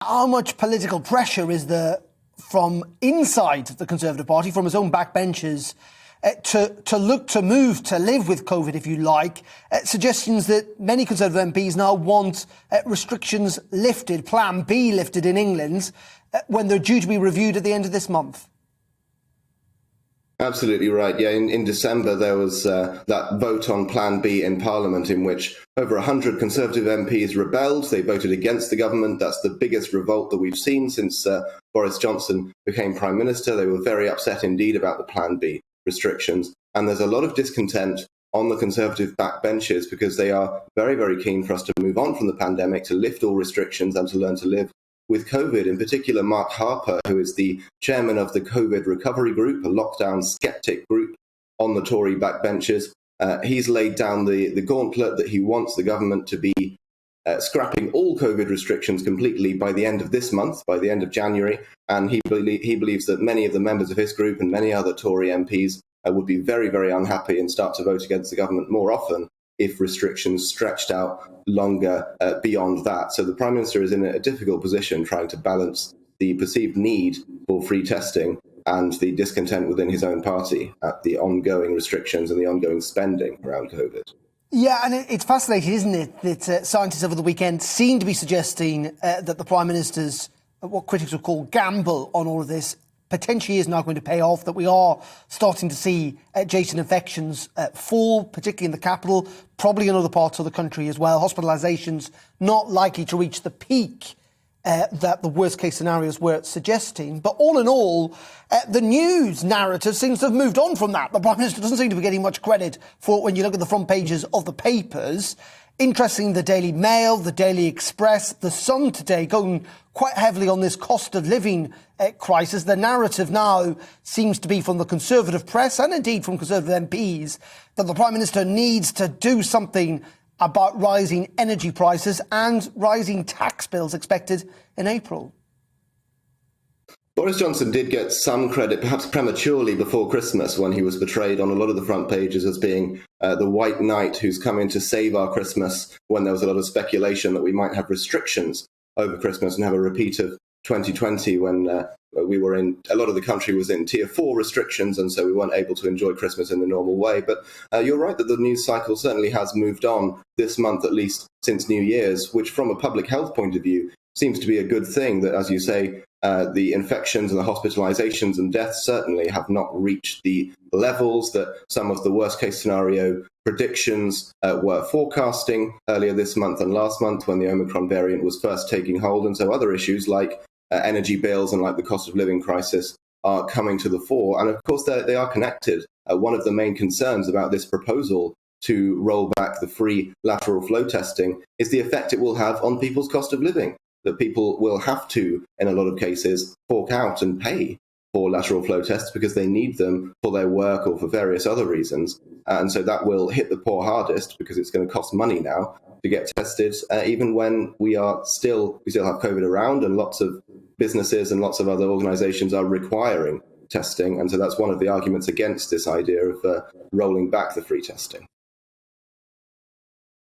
How much political pressure is there from inside the Conservative Party, from its own backbenchers, to look to move to live with COVID, if you like? Suggestions that many Conservative MPs now want restrictions lifted, Plan B lifted in England, when they're due to be reviewed at the end of this month. Absolutely right. Yeah, in December, there was that vote on Plan B in Parliament in which over 100 Conservative MPs rebelled. They voted against the government. That's the biggest revolt that we've seen since Boris Johnson became Prime Minister. They were very upset indeed about the Plan B restrictions. And there's a lot of discontent on the Conservative backbenches because they are very, very keen for us to move on from the pandemic, to lift all restrictions and to learn to live with COVID. In particular, Mark Harper, who is the chairman of the COVID Recovery Group, a lockdown skeptic group on the Tory backbenches, he's laid down the gauntlet that he wants the government to be scrapping all COVID restrictions completely by the end of this month, by the end of January. And he believes that many of the members of his group and many other Tory MPs would be very, very unhappy and start to vote against the government more often if restrictions stretched out longer beyond that. So the Prime Minister is in a difficult position trying to balance the perceived need for free testing and the discontent within his own party at the ongoing restrictions and the ongoing spending around COVID. Yeah, and it's fascinating, isn't it, that scientists over the weekend seem to be suggesting that the Prime Minister's, what critics would call gamble on all of this, potentially is now going to pay off, that we are starting to see adjacent infections fall, particularly in the capital, probably in other parts of the country as well. Hospitalisations not likely to reach the peak that the worst case scenarios were suggesting. But all in all, the news narrative seems to have moved on from that. The Prime Minister doesn't seem to be getting much credit for it when you look at the front pages of the papers. Interesting, the Daily Mail, the Daily Express, the Sun today going quite heavily on this cost of living crisis. The narrative now seems to be from the Conservative press and indeed from Conservative MPs that the Prime Minister needs to do something about rising energy prices and rising tax bills expected in April. Boris Johnson did get some credit, perhaps prematurely, before Christmas when he was portrayed on a lot of the front pages as being the white knight who's come in to save our Christmas, when there was a lot of speculation that we might have restrictions over Christmas and have a repeat of 2020 when a lot of the country was in tier 4 restrictions, and so we weren't able to enjoy Christmas in the normal way. But you're right that the news cycle certainly has moved on this month, at least since New Year's, which from a public health point of view seems to be a good thing, that, as you say, the infections and the hospitalizations and deaths certainly have not reached the levels that some of the worst case scenario predictions were forecasting earlier this month and last month when the Omicron variant was first taking hold. And so other issues like energy bills and like the cost of living crisis are coming to the fore. And of course, they are connected. One of the main concerns about this proposal to roll back the free lateral flow testing is the effect it will have on people's cost of living, that people will have to, in a lot of cases, fork out and pay for lateral flow tests because they need them for their work or for various other reasons. And so that will hit the poor hardest because it's going to cost money now to get tested, even when we still have COVID around and lots of businesses and lots of other organizations are requiring testing. And so that's one of the arguments against this idea of rolling back the free testing.